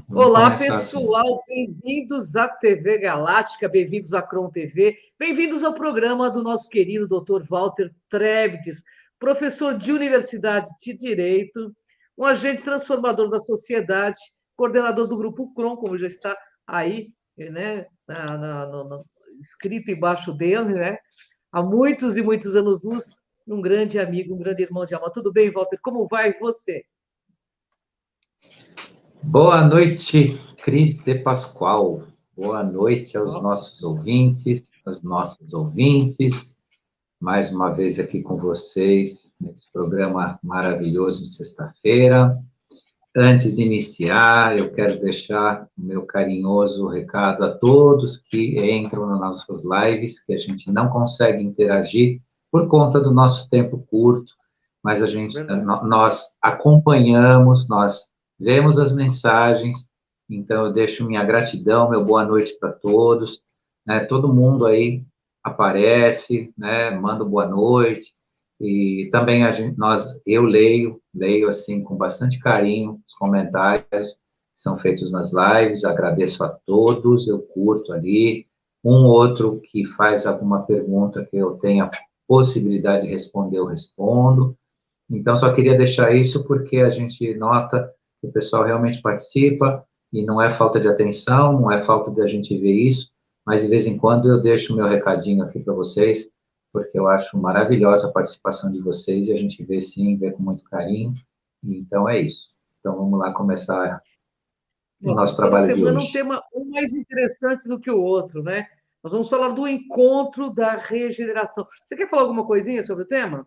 Vamos Olá, começar assim. pessoal, bem-vindos à TV Galáctica, bem-vindos à Crom TV, bem-vindos ao programa do nosso querido Dr. Walter Trebtes, professor de Universidade de Direito, um agente transformador da sociedade, coordenador do Grupo Crom, como já está aí, né, escrito embaixo dele, né, há muitos e muitos anos-luz, um grande amigo, um grande irmão de alma. Tudo bem, Walter? Como vai você? Boa noite, Cris de Pascoal. Boa noite aos Ó, nossos ouvintes, às nossas ouvintes. Mais uma vez aqui com vocês, nesse programa maravilhoso de sexta-feira. Antes de iniciar, eu quero deixar o meu carinhoso recado a todos que entram nas nossas lives, que a gente não consegue interagir por conta do nosso tempo curto, mas verdade. nós acompanhamos, nós vemos as mensagens, então eu deixo minha gratidão, meu boa noite para todos, né? Todo mundo aí aparece, né? Manda boa noite, e também eu leio assim com bastante carinho os comentários que são feitos nas lives, agradeço a todos, eu curto ali, um outro que faz alguma pergunta que eu tenha possibilidade de responder, eu respondo. Então, só queria deixar isso porque a gente nota que o pessoal realmente participa e não é falta de atenção, não é falta de a gente ver isso, mas de vez em quando eu deixo o meu recadinho aqui para vocês, porque eu acho maravilhosa a participação de vocês e a gente vê sim, vê com muito carinho. Então é isso. Então vamos lá começar o Nossa, nosso toda trabalho de semana um hoje. tema um mais interessante do que o outro, né? Nós vamos falar do encontro da regeneração. Você quer falar alguma coisinha sobre o tema?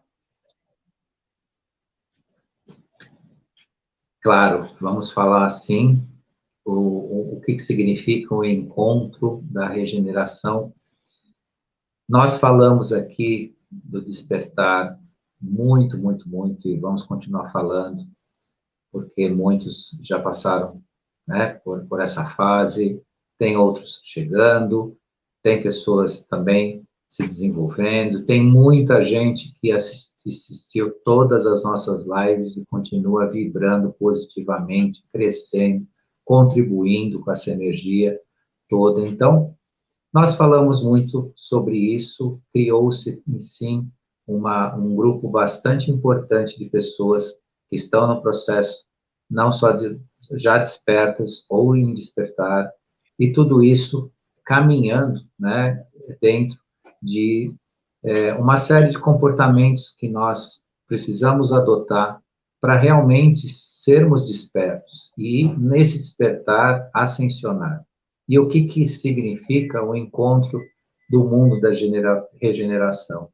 Claro, vamos falar assim o que significa o encontro da regeneração. Nós falamos aqui do despertar muito, muito, muito, e vamos continuar falando, porque muitos já passaram, né, por essa fase, tem outros chegando, tem pessoas também se desenvolvendo, tem muita gente que assistiu todas as nossas lives e continua vibrando positivamente, crescendo, contribuindo com essa energia toda. Então, nós falamos muito sobre isso, criou-se, sim, um grupo bastante importante de pessoas que estão no processo, não só de já despertas ou em despertar, e tudo isso caminhando, né, dentro de uma série de comportamentos que nós precisamos adotar para realmente sermos despertos e, nesse despertar, ascensionar. E o que significa o encontro do mundo da regeneração?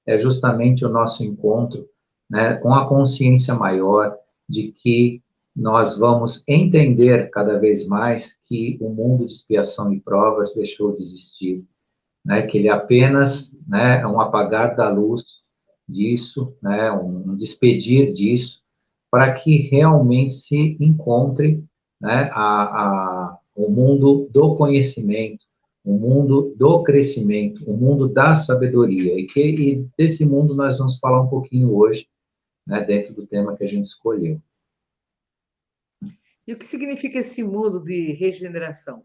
É justamente o nosso encontro, né, com a consciência maior de que nós vamos entender cada vez mais que o mundo de expiação e provas deixou de existir, né, que ele apenas, né, é um apagar da luz disso, né, um despedir disso, para que realmente se encontre, né, o mundo do conhecimento, o mundo do crescimento, o mundo da sabedoria, e desse mundo nós vamos falar um pouquinho hoje, né, dentro do tema que a gente escolheu. E o que significa esse mundo de regeneração?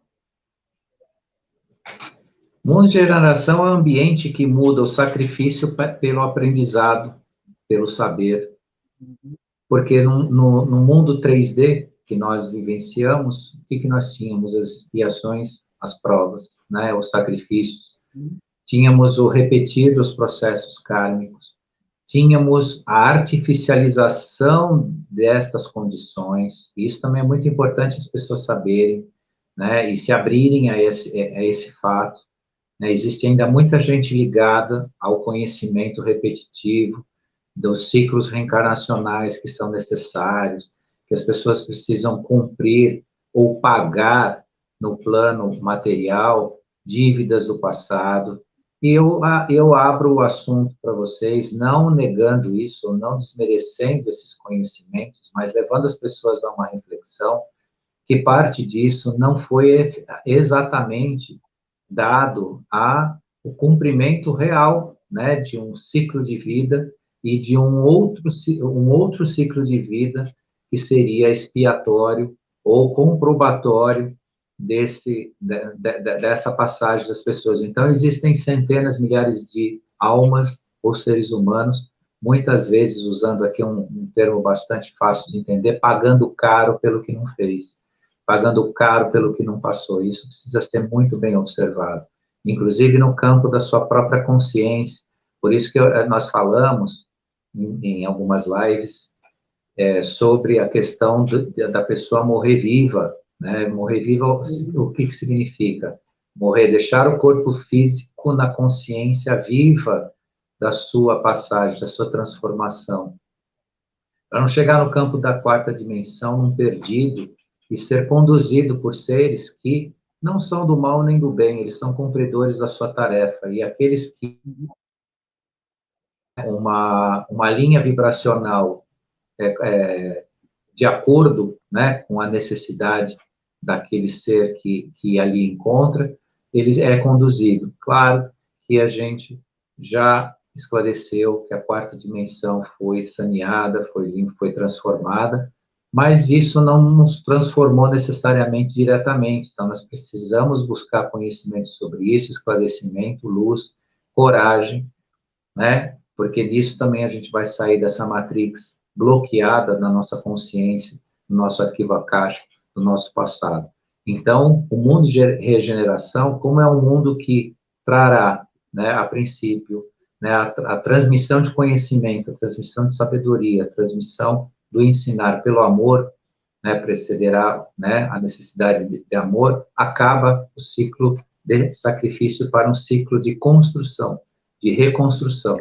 Mundo de geração é um ambiente que muda o sacrifício pelo aprendizado, pelo saber, porque no mundo 3D que nós vivenciamos, o que nós tínhamos? As expiações, as provas, né? Os sacrifícios. Tínhamos o repetir dos processos kármicos. Tínhamos a artificialização destas condições. Isso também é muito importante as pessoas saberem, né? E se abrirem a esse fato. Né? Existe ainda muita gente ligada ao conhecimento repetitivo, dos ciclos reencarnacionais que são necessários, que as pessoas precisam cumprir ou pagar no plano material dívidas do passado. E eu abro o assunto para vocês, não negando isso, não desmerecendo esses conhecimentos, mas levando as pessoas a uma reflexão que parte disso não foi exatamente dado a o cumprimento real, né, de um ciclo de vida e de um outro ciclo de vida que seria expiatório ou comprobatório dessa passagem das pessoas. Então, existem centenas, milhares de almas ou seres humanos, muitas vezes, usando aqui um termo bastante fácil de entender, pagando caro pelo que não fez, pagando caro pelo que não passou. Isso precisa ser muito bem observado, inclusive no campo da sua própria consciência. Por isso que nós falamos, em algumas lives, sobre a questão da pessoa morrer viva, né? Morrer viva, o que significa? Morrer, deixar o corpo físico na consciência viva da sua passagem, da sua transformação. Para não chegar no campo da quarta dimensão, num perdido, e ser conduzido por seres que não são do mal nem do bem, eles são cumpridores da sua tarefa, e aqueles que uma linha vibracional de acordo, né, com a necessidade daquele ser que ali encontra, ele é conduzido. Claro que a gente já esclareceu que a quarta dimensão foi saneada, foi limpa, foi transformada, mas isso não nos transformou necessariamente diretamente. Então, nós precisamos buscar conhecimento sobre isso, esclarecimento, luz, coragem, né? Porque nisso também a gente vai sair dessa matrix bloqueada na nossa consciência, no nosso arquivo akáshico, do nosso passado. Então, o mundo de regeneração, como é um mundo que trará, né, a princípio, né, a transmissão de conhecimento, a transmissão de sabedoria, a transmissão do ensinar pelo amor, né, precederá, né, a necessidade de amor, acaba o ciclo de sacrifício para um ciclo de construção, de reconstrução,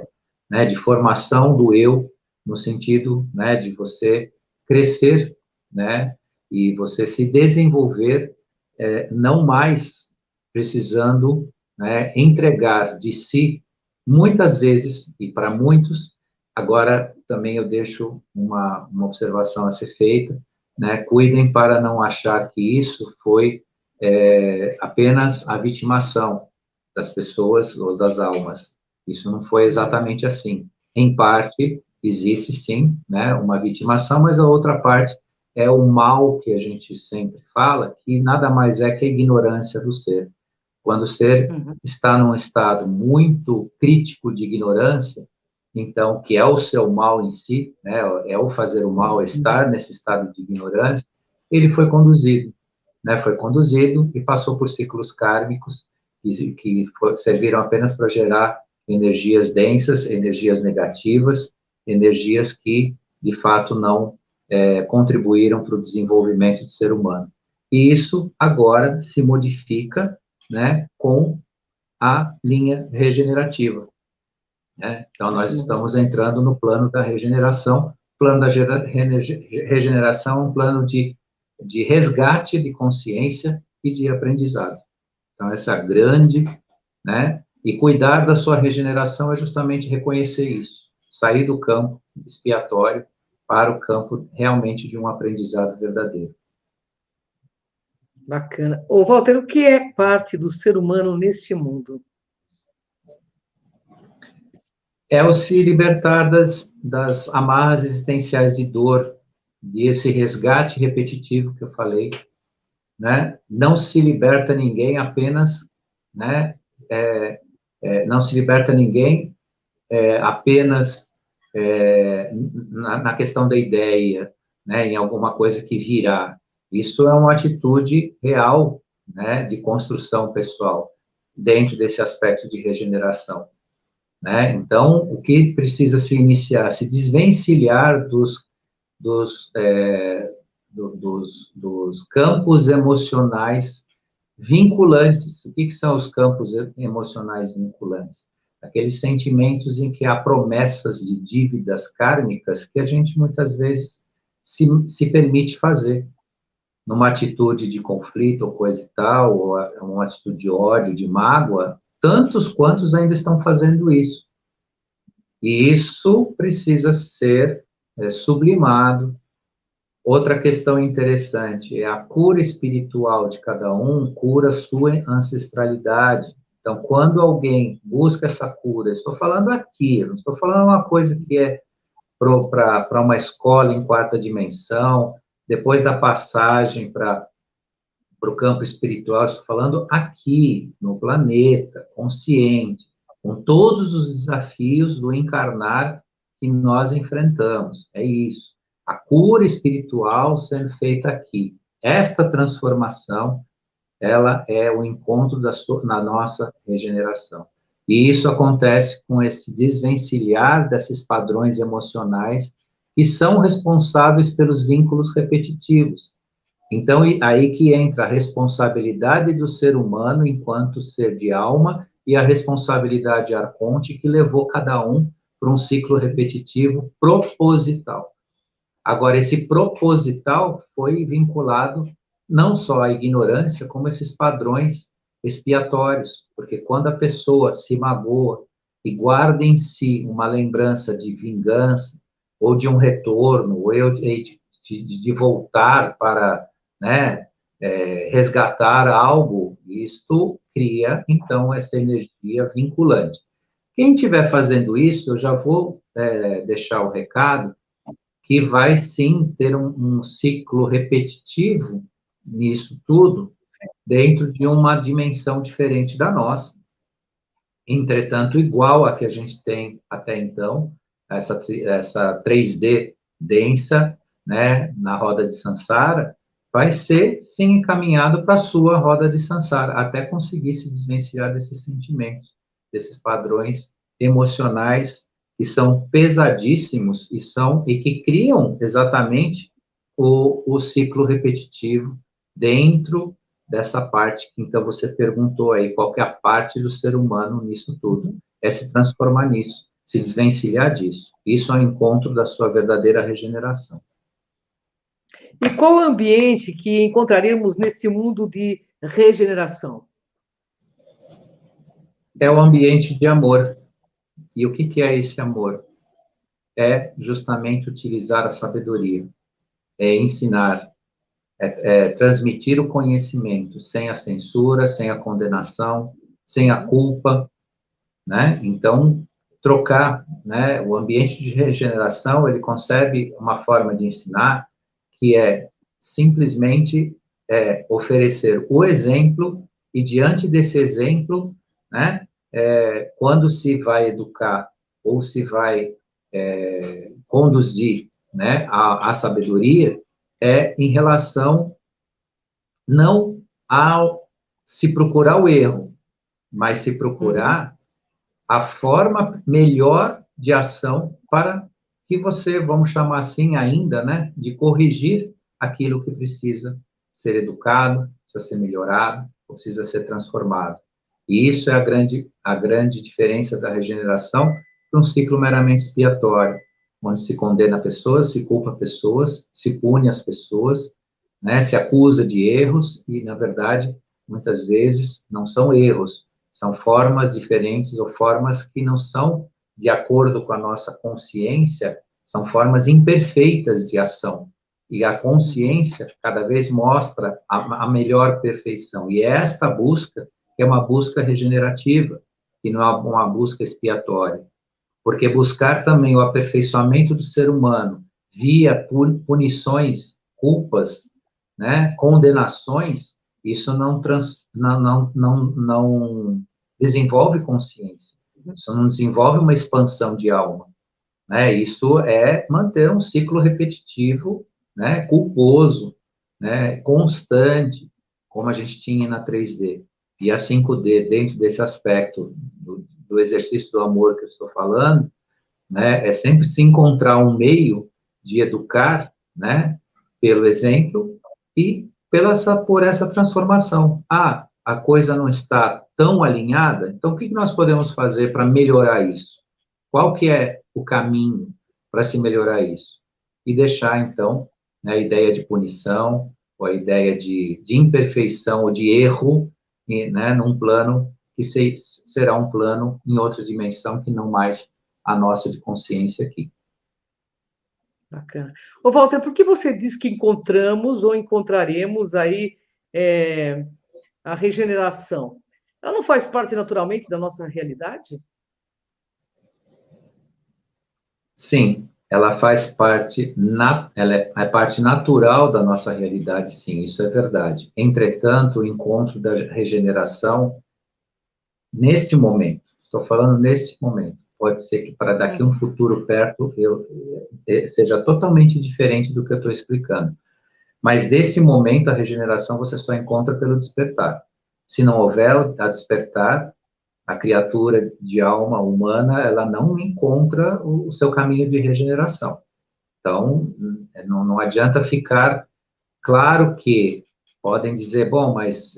né, de formação do eu, no sentido, né, de você crescer, né, e você se desenvolver, não mais precisando, né, entregar de si, muitas vezes, e para muitos, agora também eu deixo uma observação a ser feita, né, cuidem para não achar que isso foi apenas a vitimação das pessoas ou das almas. Isso não foi exatamente assim. Em parte, existe sim, né, uma vitimação, mas a outra parte é o mal que a gente sempre fala, que nada mais é que a ignorância do ser. Quando o ser está num estado muito crítico de ignorância, então, que é o seu mal em si, né, é o fazer o mal, estar nesse estado de ignorância, ele foi conduzido, né, foi conduzido e passou por ciclos kármicos que serviram apenas para gerar energias densas, energias negativas, energias que, de fato, não contribuíram para o desenvolvimento do ser humano. E isso agora se modifica, né, com a linha regenerativa, né? Então, nós estamos entrando no plano da regeneração. O plano da regeneração é um plano de resgate de consciência e de aprendizado. Então, essa grande, né? E cuidar da sua regeneração é justamente reconhecer isso, sair do campo expiatório para o campo realmente de um aprendizado verdadeiro. Bacana. Ô, Walter, o que é parte do ser humano neste mundo? É o se libertar das amarras existenciais de dor, desse resgate repetitivo que eu falei, né? Não se liberta ninguém apenas, né? Não se liberta ninguém apenas na questão da ideia, né? Em alguma coisa que virá. Isso é uma atitude real, né? De construção pessoal, dentro desse aspecto de regeneração, né? Então, o que precisa se iniciar? Se desvencilhar dos campos emocionais vinculantes. O que são os campos emocionais vinculantes? Aqueles sentimentos em que há promessas de dívidas kármicas que a gente muitas vezes se permite fazer, numa atitude de conflito ou coisa e tal, ou uma atitude de ódio, de mágoa, tantos quantos ainda estão fazendo isso. E isso precisa ser sublimado. Outra questão interessante é a cura espiritual de cada um, cura sua ancestralidade. Então, quando alguém busca essa cura, estou falando aqui, não estou falando uma coisa que é para uma escola em quarta dimensão, depois da passagem para o campo espiritual, estou falando aqui, no planeta, consciente, com todos os desafios do encarnar que nós enfrentamos. É isso. A cura espiritual sendo feita aqui. Esta transformação, ela é o encontro na nossa regeneração. E isso acontece com esse desvencilhar desses padrões emocionais que são responsáveis pelos vínculos repetitivos. Então, aí que entra a responsabilidade do ser humano enquanto ser de alma e a responsabilidade arconte que levou cada um para um ciclo repetitivo proposital. Agora, esse proposital foi vinculado não só à ignorância, como esses padrões expiatórios, porque quando a pessoa se magoa e guarda em si uma lembrança de vingança, ou de um retorno, ou de voltar para, né, resgatar algo, isto cria, então, essa energia vinculante. Quem estiver fazendo isso, eu já vou deixar o recado, que vai sim ter um ciclo repetitivo nisso tudo, dentro de uma dimensão diferente da nossa, entretanto, igual a que a gente tem até então, essa 3D densa, né, na roda de Sansara, vai ser, sim, encaminhado para a sua roda de Sansara, até conseguir se desvencilhar desses sentimentos, desses padrões emocionais que são pesadíssimos e que criam exatamente o ciclo repetitivo dentro dessa parte que então você perguntou aí, qual que é a parte do ser humano nisso tudo? É se transformar nisso, se desvencilhar disso. Isso é o encontro da sua verdadeira regeneração. E qual ambiente que encontraremos nesse mundo de regeneração? É o ambiente de amor. E o que é esse amor? É justamente utilizar a sabedoria, é ensinar, é transmitir o conhecimento sem a censura, sem a condenação, sem a culpa, né? Então, trocar, né? O ambiente de regeneração, ele concebe uma forma de ensinar que é simplesmente oferecer o exemplo e diante desse exemplo, né? Quando se vai educar ou se vai conduzir, né? A sabedoria é em relação não ao se procurar o erro, mas se procurar a forma melhor de ação para que você, vamos chamar assim ainda, né, de corrigir aquilo que precisa ser educado, precisa ser melhorado, ou precisa ser transformado. E isso é a grande diferença da regeneração para um ciclo meramente expiatório, onde se condena pessoas, se culpa pessoas, se pune as pessoas, né, se acusa de erros e, na verdade, muitas vezes não são erros, são formas diferentes ou formas que não são de acordo com a nossa consciência, são formas imperfeitas de ação. E a consciência cada vez mostra a melhor perfeição. E esta busca é uma busca regenerativa, e não é uma busca expiatória. Porque buscar também o aperfeiçoamento do ser humano via punições, culpas, né, condenações, isso não desenvolve consciência, isso não desenvolve uma expansão de alma, né? Isso é manter um ciclo repetitivo, né, culposo, né, constante, como a gente tinha na 3D. E a 5D, dentro desse aspecto do exercício do amor que eu estou falando, né, é sempre se encontrar um meio de educar, né, pelo exemplo e por essa transformação. Ah, a coisa não está tão alinhada, então o que nós podemos fazer para melhorar isso? Qual que é o caminho para se melhorar isso? E deixar, então, né, a ideia de punição, ou a ideia de imperfeição ou de erro, né, num plano que será um plano em outra dimensão que não mais a nossa de consciência aqui. Bacana. Ô, Walter, por que você diz que encontramos ou encontraremos aí a regeneração? Ela não faz parte naturalmente da nossa realidade? Sim, ela faz parte, ela é parte natural da nossa realidade, sim, isso é verdade. Entretanto, o encontro da regeneração, neste momento, estou falando neste momento, pode ser que para daqui a um futuro perto seja totalmente diferente do que eu estou explicando. Mas nesse momento, a regeneração você só encontra pelo despertar. Se não houver a despertar, a criatura de alma humana, ela não encontra o seu caminho de regeneração. Então, não adianta ficar... Claro que podem dizer, bom, mas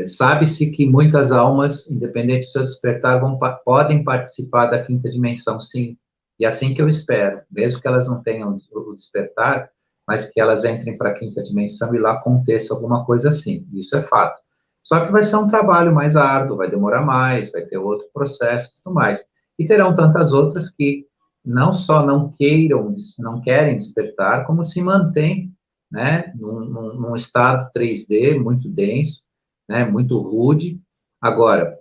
sabe-se que muitas almas, independente do seu despertar, podem participar da quinta dimensão, sim. E assim que eu espero, mesmo que elas não tenham o despertar, mas que elas entrem para a quinta dimensão e lá aconteça alguma coisa assim. Isso é fato. Só que vai ser um trabalho mais árduo, vai demorar mais, vai ter outro processo e tudo mais. E terão tantas outras que não só não querem despertar, como se mantêm, né, num estado 3D muito denso, né, muito rude. Agora,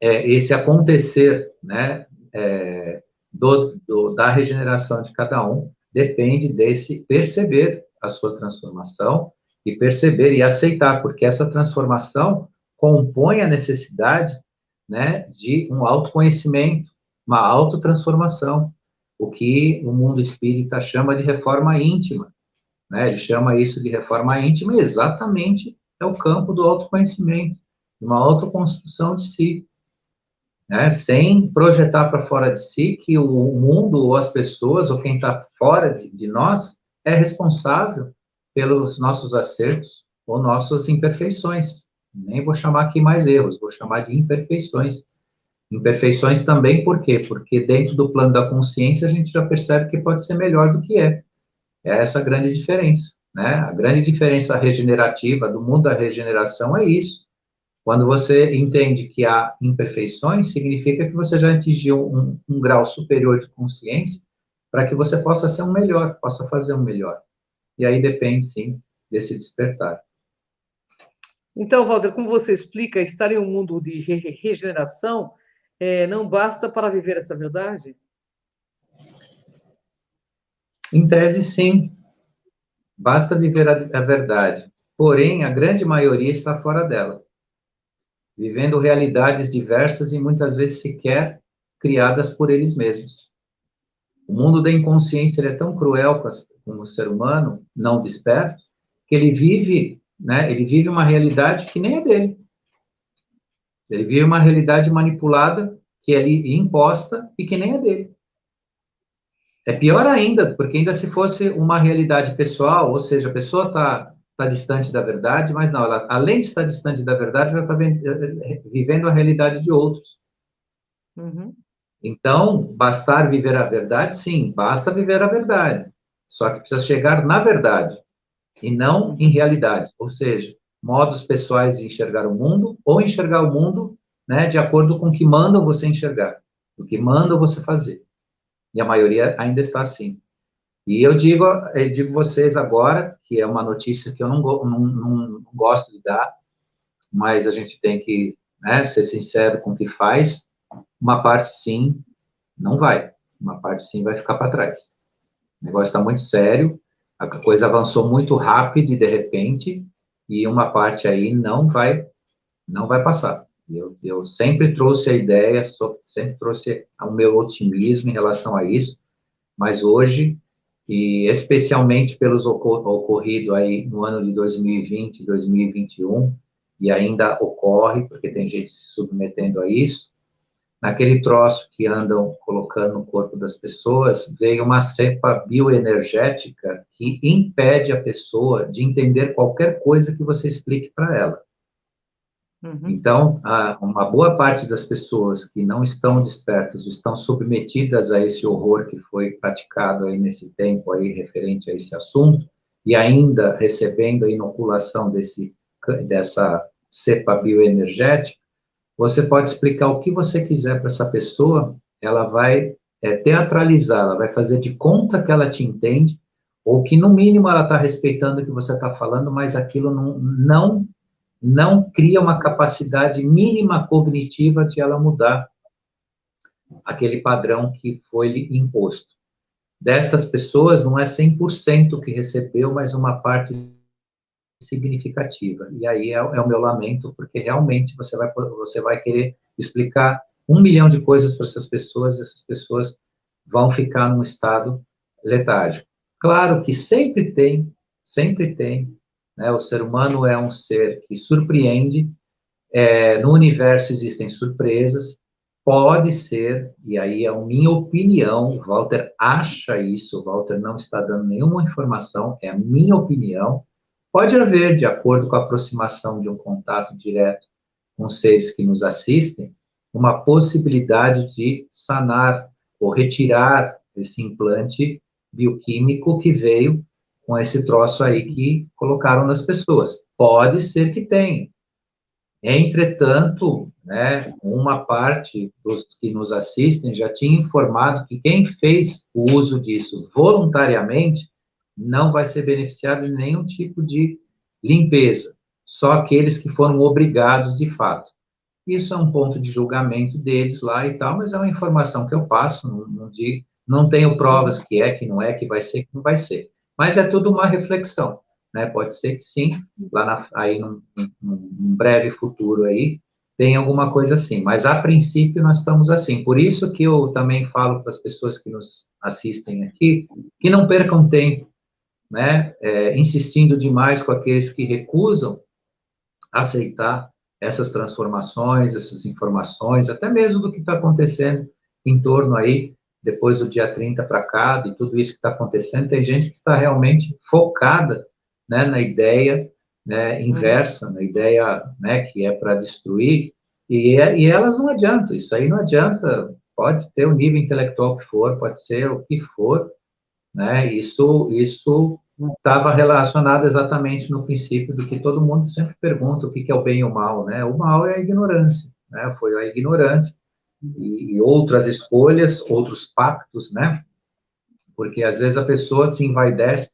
esse acontecer, né, da regeneração de cada um depende desse perceber a sua transformação e perceber e aceitar, porque essa transformação compõe a necessidade, né, de um autoconhecimento, uma autotransformação, o que o mundo espírita chama de reforma íntima, né? Ele chama isso de reforma íntima e exatamente é o campo do autoconhecimento, uma autoconstrução de si, né? Sem projetar para fora de si que o mundo ou as pessoas ou quem está fora de nós é responsável pelos nossos acertos ou nossas imperfeições. Nem vou chamar aqui mais erros, vou chamar de imperfeições. Imperfeições também, por quê? Porque dentro do plano da consciência a gente já percebe que pode ser melhor do que é. É essa a grande diferença, né? A grande diferença regenerativa do mundo da regeneração é isso. Quando você entende que há imperfeições, significa que você já atingiu um grau superior de consciência para que você possa ser um melhor, possa fazer um melhor. E aí depende, sim, desse despertar. Então, Walter, como você explica, estar em um mundo de regeneração não basta para viver essa verdade? Em tese, sim. Basta viver a verdade. Porém, a grande maioria está fora dela, vivendo realidades diversas e muitas vezes sequer criadas por eles mesmos. O mundo da inconsciência ele é tão cruel com o ser humano não desperto que ele vive, né? Ele vive uma realidade que nem é dele. Ele vive uma realidade manipulada que é ali imposta e que nem é dele. É pior ainda, porque ainda se fosse uma realidade pessoal, ou seja, a pessoa tá distante da verdade, mas não, ela, além de estar distante da verdade, ela está vivendo a realidade de outros. Uhum. Então, bastar viver a verdade? Sim, basta viver a verdade. Só que precisa chegar na verdade e não em realidade. Ou seja, modos pessoais de enxergar o mundo ou enxergar o mundo, né, de acordo com o que mandam você enxergar, o que mandam você fazer. E a maioria ainda está assim. E eu digo vocês agora, que é uma notícia que eu não gosto de dar, mas a gente tem que, né, ser sincero com o que faz. Uma parte sim, não vai. Uma parte sim vai ficar para trás. O negócio está muito sério, a coisa avançou muito rápido e de repente, e uma parte aí não vai passar. Eu sempre trouxe a ideia, sempre trouxe o meu otimismo em relação a isso, mas hoje, e especialmente pelos ocorrido aí no ano de 2020, 2021, e ainda ocorre, porque tem gente se submetendo a isso, naquele troço que andam colocando no corpo das pessoas, veio uma cepa bioenergética que impede a pessoa de entender qualquer coisa que você explique para ela. Uhum. Então, uma boa parte das pessoas que não estão despertas, estão submetidas a esse horror que foi praticado aí nesse tempo aí referente a esse assunto, e ainda recebendo a inoculação dessa cepa bioenergética, você pode explicar o que você quiser para essa pessoa, ela vai teatralizar, ela vai fazer de conta que ela te entende, ou que no mínimo ela está respeitando o que você está falando, mas aquilo não cria uma capacidade mínima cognitiva de ela mudar. aquele padrão que foi lhe imposto. Destas pessoas, não é 100% que recebeu, mas uma parte significativa. E aí é o meu lamento, porque realmente você vai querer explicar 1 milhão de coisas para essas pessoas vão ficar num estado letárgico. Claro que sempre tem, né? O ser humano é um ser que surpreende, no universo existem surpresas, pode ser, e aí é a minha opinião, o Walter acha isso, o Walter não está dando nenhuma informação, é a minha opinião, pode haver, de acordo com a aproximação de um contato direto com seres que nos assistem, uma possibilidade de sanar ou retirar esse implante bioquímico que veio com esse troço aí que colocaram nas pessoas. Pode ser que tenha. Entretanto, né, uma parte dos que nos assistem já tinha informado que quem fez o uso disso voluntariamente não vai ser beneficiado de nenhum tipo de limpeza, só aqueles que foram obrigados de fato. Isso é um ponto de julgamento deles lá e tal, mas é uma informação que eu passo, não tenho provas que não é, que vai ser, que não vai ser. Mas é tudo uma reflexão, né? Pode ser que sim, aí num breve futuro aí, tem alguma coisa assim, mas a princípio nós estamos assim. Por isso que eu também falo para as pessoas que nos assistem aqui, que não percam tempo, né? Insistindo demais com aqueles que recusam aceitar essas transformações, essas informações, até mesmo do que está acontecendo em torno aí, depois do dia 30 para cá, de tudo isso que está acontecendo, tem gente que está realmente focada, né, na ideia, né, inversa, na ideia, né, que é para destruir, e elas não adiantam, isso aí não adianta, pode ter o nível intelectual que for, pode ser o que for, né, isso estava relacionado exatamente no princípio do que todo mundo sempre pergunta, o que é o bem e o mal, né? O mal é a ignorância, né? Foi a ignorância e outras escolhas, outros pactos, né? Porque às vezes a pessoa se envaidece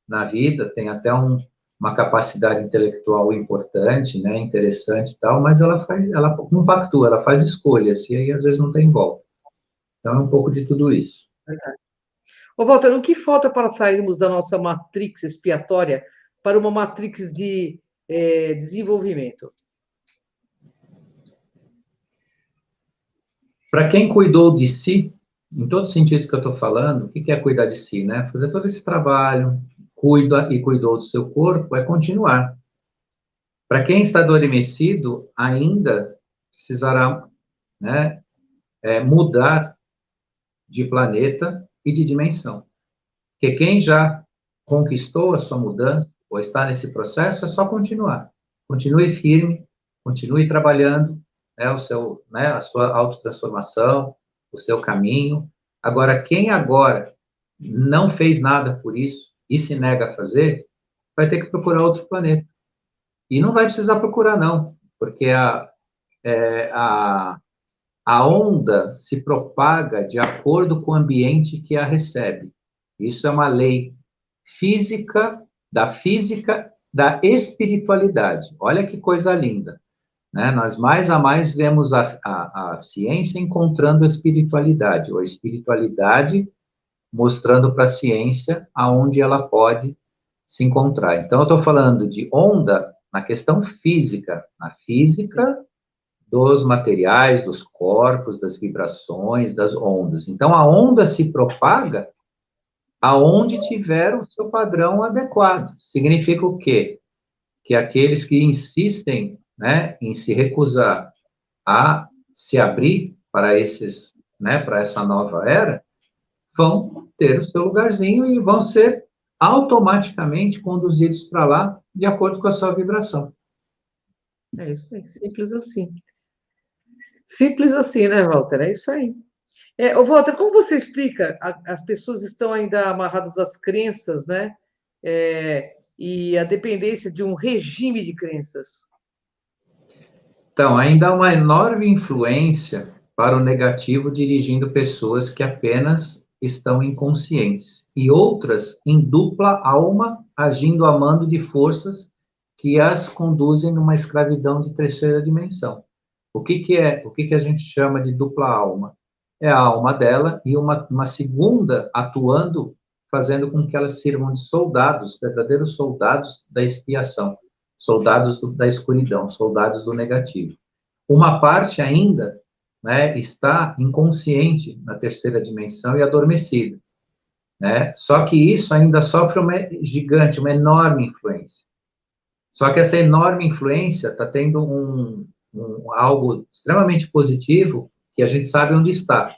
na vida, tem até uma capacidade intelectual importante, né? Interessante e tal, mas ela não pactua, ela faz escolhas e aí às vezes não tem volta. Então é um pouco de tudo isso. Ô, Walter, o que falta para sairmos da nossa matrix expiatória para uma matrix de desenvolvimento? Para quem cuidou de si, em todo sentido que eu estou falando, o que é cuidar de si, né? Fazer todo esse trabalho, cuida e cuidou do seu corpo, é continuar. Para quem está adormecido, ainda precisará, né, mudar de planeta e de dimensão. Porque quem já conquistou a sua mudança, ou está nesse processo, é só continuar. Continue firme, continue trabalhando, né, a sua autotransformação, o seu caminho. Agora, quem agora não fez nada por isso e se nega a fazer, vai ter que procurar outro planeta. E não vai precisar procurar, não, porque a, a onda se propaga de acordo com o ambiente que a recebe. Isso é uma lei física da espiritualidade. Olha que coisa linda, né? Nós mais a mais vemos a ciência encontrando a espiritualidade, ou a espiritualidade mostrando para a ciência aonde ela pode se encontrar. Então, eu estou falando de onda na questão física, na física dos materiais, dos corpos, das vibrações, das ondas. Então, a onda se propaga aonde tiver o seu padrão adequado. Significa o quê? Que aqueles que insistem, né, em se recusar a se abrir para para essa nova era, vão ter o seu lugarzinho e vão ser automaticamente conduzidos para lá de acordo com a sua vibração. É isso aí, simples assim. Simples assim, né, Walter? É isso aí. Walter, como você explica? As pessoas estão ainda amarradas às crenças, né? E a dependência de um regime de crenças. Então, ainda há uma enorme influência para o negativo dirigindo pessoas que apenas estão inconscientes e outras em dupla alma agindo a mando de forças que as conduzem numa escravidão de terceira dimensão. O que a gente chama de dupla alma? é a alma dela, e uma segunda atuando, fazendo com que elas sirvam de soldados, verdadeiros soldados da expiação, soldados da escuridão, soldados do negativo. Uma parte ainda, né, está inconsciente na terceira dimensão e adormecida, né? Só que isso ainda sofre uma gigante, uma enorme influência. Só que essa enorme influência está tendo algo extremamente positivo que a gente sabe onde está.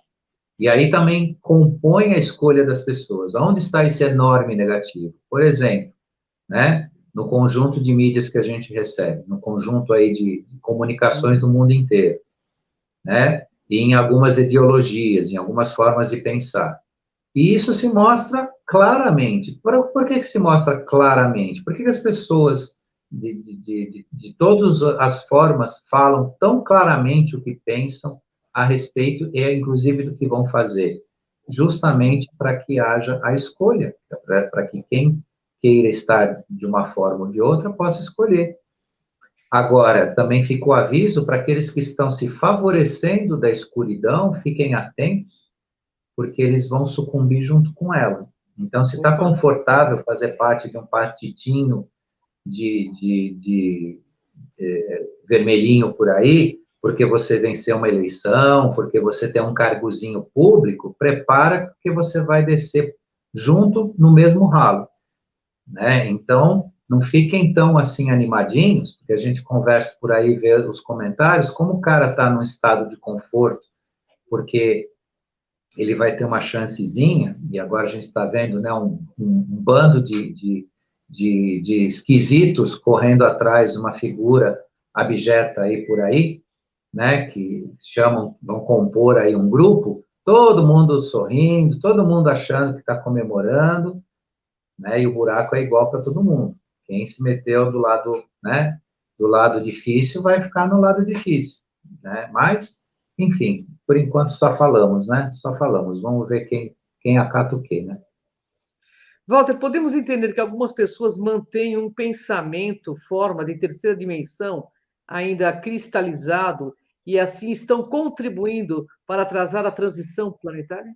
E aí também compõe a escolha das pessoas. Onde está esse enorme negativo? Por exemplo, né, no conjunto de mídias que a gente recebe, no conjunto aí de comunicações do mundo inteiro, né, e em algumas ideologias, em algumas formas de pensar. E isso se mostra claramente. Por que se mostra claramente? Por que as pessoas de todas as formas falam tão claramente o que pensam a respeito e, inclusive, do que vão fazer? Justamente para que haja a escolha, para que quem queira estar de uma forma ou de outra possa escolher. Agora, também fica o aviso para aqueles que estão se favorecendo da escuridão, fiquem atentos, porque eles vão sucumbir junto com ela. Então, se está confortável fazer parte de um partidinho de vermelhinho por aí, porque você venceu uma eleição, porque você tem um cargozinho público, prepara porque você vai descer junto no mesmo ralo, né? Então, não fiquem tão assim animadinhos, porque a gente conversa por aí, vê os comentários, como o cara está num estado de conforto, porque ele vai ter uma chancezinha, e agora a gente está vendo, né, um bando de esquisitos correndo atrás de uma figura abjeta aí por aí, né, que chamam, vão compor aí um grupo, todo mundo sorrindo, todo mundo achando que está comemorando, né, e o buraco é igual para todo mundo. Quem se meteu do lado, né, do lado difícil vai ficar no lado difícil, né, mas, enfim, por enquanto só falamos, né, só falamos, vamos ver quem acata o quê, né. Walter, podemos entender que algumas pessoas mantêm um pensamento, forma de terceira dimensão, ainda cristalizado, e assim estão contribuindo para atrasar a transição planetária?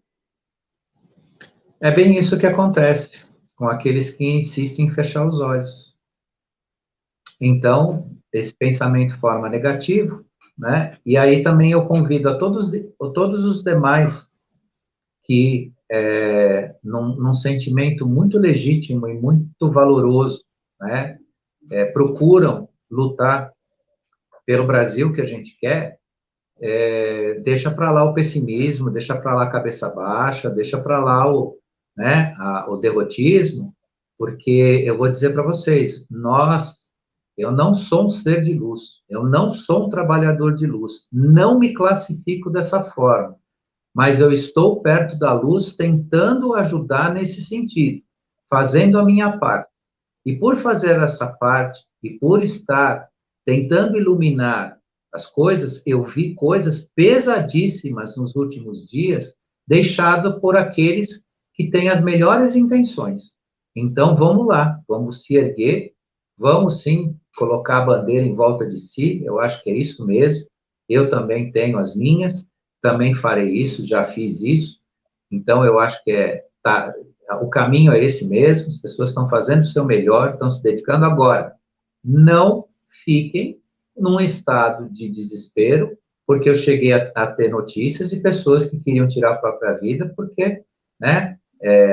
É bem isso que acontece com aqueles que insistem em fechar os olhos. Então, esse pensamento forma negativo, né? E aí também eu convido a todos os demais que, num sentimento muito legítimo e muito valoroso, né? Procuram lutar pelo Brasil que a gente quer, deixa para lá o pessimismo, deixa para lá a cabeça baixa, deixa para lá o derrotismo, porque eu vou dizer para vocês, eu não sou um ser de luz, eu não sou um trabalhador de luz, não me classifico dessa forma, mas eu estou perto da luz tentando ajudar nesse sentido, fazendo a minha parte. E por fazer essa parte, e por estar tentando iluminar as coisas, eu vi coisas pesadíssimas nos últimos dias, deixado por aqueles que têm as melhores intenções. Então, vamos lá, vamos se erguer, vamos sim colocar a bandeira em volta de si, eu acho que é isso mesmo. Eu também tenho as minhas, também farei isso, já fiz isso. Então, eu acho que o caminho é esse mesmo, as pessoas estão fazendo o seu melhor, estão se dedicando agora. Não fiquem num estado de desespero, porque eu cheguei a ter notícias de pessoas que queriam tirar a própria vida, porque, né,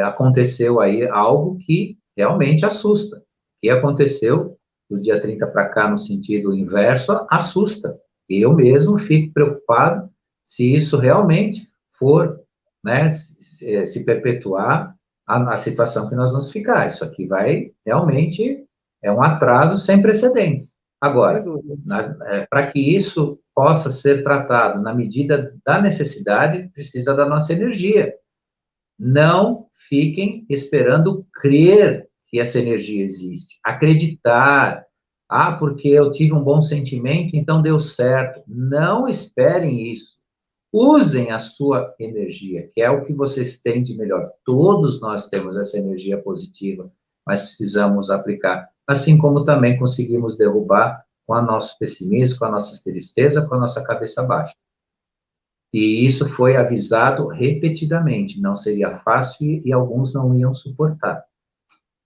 aconteceu aí algo que realmente assusta. O que aconteceu do dia 30 para cá, no sentido inverso, assusta. Eu mesmo fico preocupado se isso realmente for, né, se perpetuar a situação que nós vamos ficar. Isso aqui vai realmente um atraso sem precedentes. Agora, para que isso possa ser tratado na medida da necessidade, precisa da nossa energia. Não fiquem esperando crer que essa energia existe. Acreditar. Ah, porque eu tive um bom sentimento, então deu certo. Não esperem isso. Usem a sua energia, que é o que vocês têm de melhor. Todos nós temos essa energia positiva, mas precisamos aplicar. Assim como também conseguimos derrubar com o nosso pessimismo, com a nossa tristeza, com a nossa cabeça baixa. E isso foi avisado repetidamente, não seria fácil e alguns não iam suportar.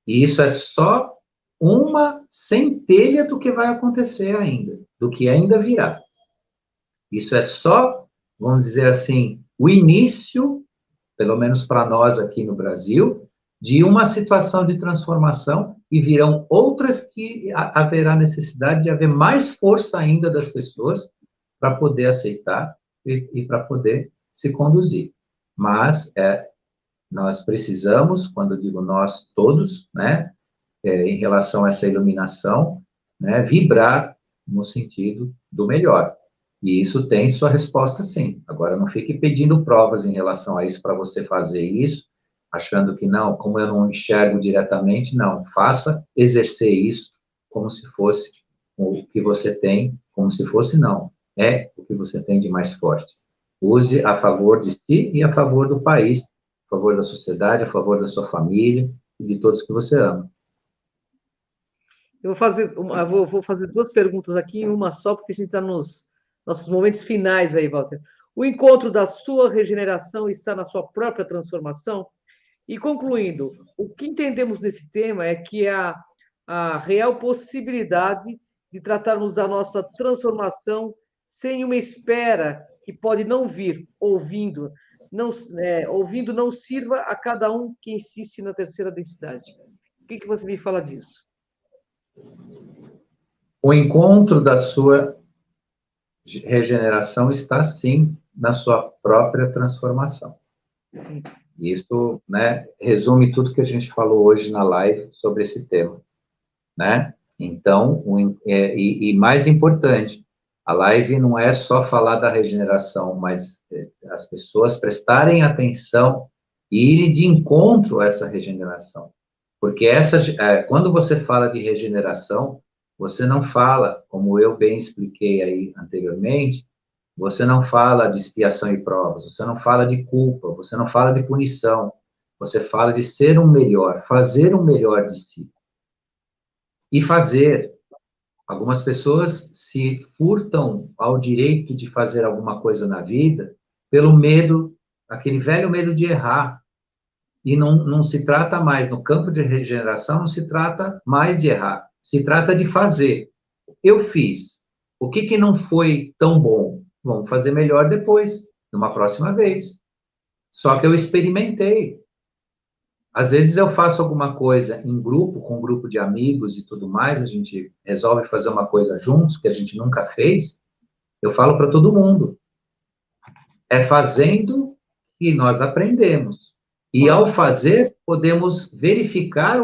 E isso é só uma centelha do que vai acontecer ainda, do que ainda virá. Isso é só, vamos dizer assim, o início, pelo menos para nós aqui no Brasil, de uma situação de transformação e virão outras que haverá necessidade de haver mais força ainda das pessoas para poder aceitar e para poder se conduzir. Mas nós precisamos, quando eu digo nós todos, né, em relação a essa iluminação, né, vibrar no sentido do melhor. E isso tem sua resposta, sim. Agora, não fique pedindo provas em relação a isso para você fazer isso, achando que não, como eu não enxergo diretamente, não. Faça exercer isso como se fosse o que você tem, como se fosse não. É o que você tem de mais forte. Use a favor de si e a favor do país, a favor da sociedade, a favor da sua família e de todos que você ama. Eu vou fazer duas perguntas aqui em uma só, porque a gente está nos nossos momentos finais aí, Walter. O encontro da sua regeneração está na sua própria transformação? E concluindo, o que entendemos nesse tema é que a real possibilidade de tratarmos da nossa transformação sem uma espera que pode não vir, ouvindo não sirva a cada um que insiste na terceira densidade. O que você me fala disso? O encontro da sua regeneração está, sim, na sua própria transformação. Sim. Isso, né, resume tudo que a gente falou hoje na live sobre esse tema, né? Então, e mais importante, a live não é só falar da regeneração, mas as pessoas prestarem atenção e irem de encontro a essa regeneração. Porque quando você fala de regeneração, você não fala, como eu bem expliquei aí anteriormente, você não fala de expiação e provas, você não fala de culpa, você não fala de punição, você fala de ser um melhor, fazer um melhor de si. E fazer. Algumas pessoas se furtam ao direito de fazer alguma coisa na vida pelo medo, aquele velho medo de errar. E não se trata mais, no campo de regeneração, não se trata mais de errar, se trata de fazer. Eu fiz. O que não foi tão bom? Vamos fazer melhor depois, numa próxima vez. Só que eu experimentei. Às vezes eu faço alguma coisa em grupo, com um grupo de amigos e tudo mais, a gente resolve fazer uma coisa juntos, que a gente nunca fez. Eu falo para todo mundo. É fazendo que nós aprendemos. E ao fazer, podemos verificar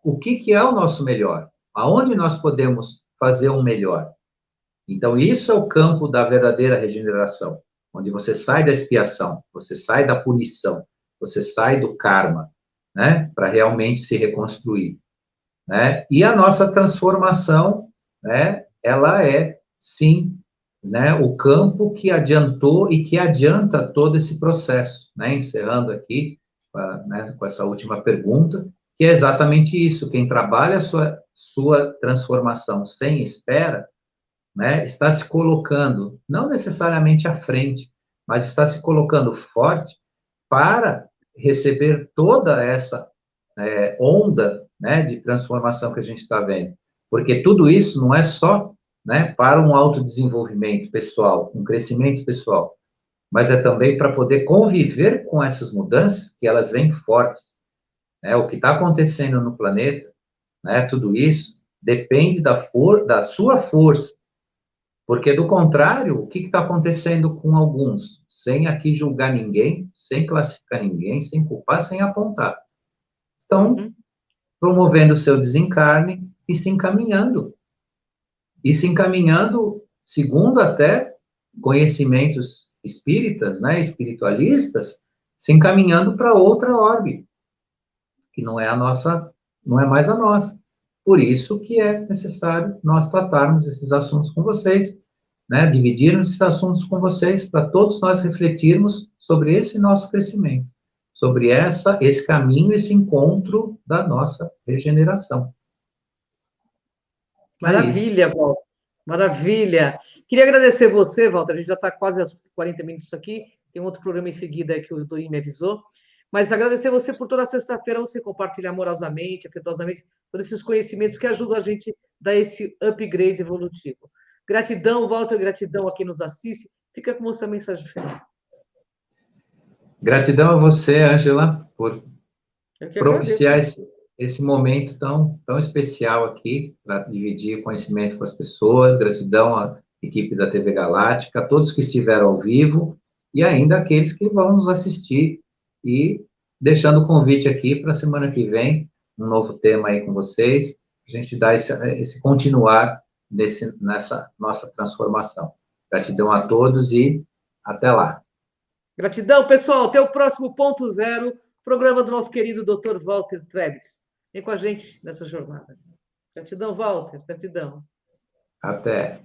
o que é o nosso melhor, aonde nós podemos fazer um melhor. Então, isso é o campo da verdadeira regeneração, onde você sai da expiação, você sai da punição, você sai do karma, né, para realmente se reconstruir, né? E a nossa transformação, né, ela é, sim, né, o campo que adiantou e que adianta todo esse processo, né? Encerrando aqui, né, com essa última pergunta, que é exatamente isso, quem trabalha a sua transformação sem espera, né, está se colocando, não necessariamente à frente, mas está se colocando forte para receber toda essa onda, né, de transformação que a gente está vendo. Porque tudo isso não é só, né, para um autodesenvolvimento pessoal, um crescimento pessoal, mas é também para poder conviver com essas mudanças que elas vêm fortes. Né? O que está acontecendo no planeta, né, tudo isso, depende da sua força. Porque, do contrário, o que está acontecendo com alguns? Sem aqui julgar ninguém, sem classificar ninguém, sem culpar, sem apontar. Estão promovendo o seu desencarne e se encaminhando. E se encaminhando, segundo até conhecimentos espíritas, né, espiritualistas, se encaminhando para outra órbita, que não é a nossa, não é mais a nossa. Por isso que é necessário nós tratarmos esses assuntos com vocês, né, dividirmos esses assuntos com vocês, para todos nós refletirmos sobre esse nosso crescimento, sobre esse caminho, esse encontro da nossa regeneração. Maravilha, Walter. Maravilha. Queria agradecer você, Walter. A gente já está quase aos 40 minutos aqui. Tem outro programa em seguida que o Torinho me avisou. Mas agradecer você por toda sexta-feira você compartilhar amorosamente, afetuosamente, todos esses conhecimentos que ajudam a gente a dar esse upgrade evolutivo. Gratidão, Walter, gratidão a quem nos assiste. Fica com você a mensagem final. Gratidão a você, Ângela, por Eu que propiciar agradeço. esse momento tão especial aqui, para dividir conhecimento com as pessoas. Gratidão à equipe da TV Galáctica, a todos que estiveram ao vivo e ainda aqueles que vão nos assistir. E deixando o convite aqui para a semana que vem, um novo tema aí com vocês, a gente dá esse continuar nessa nossa transformação. Gratidão a todos e até lá. Gratidão, pessoal. Até o próximo ponto zero, programa do nosso querido Dr. Walter Trebitz. Vem com a gente nessa jornada. Gratidão, Walter. Gratidão. Até.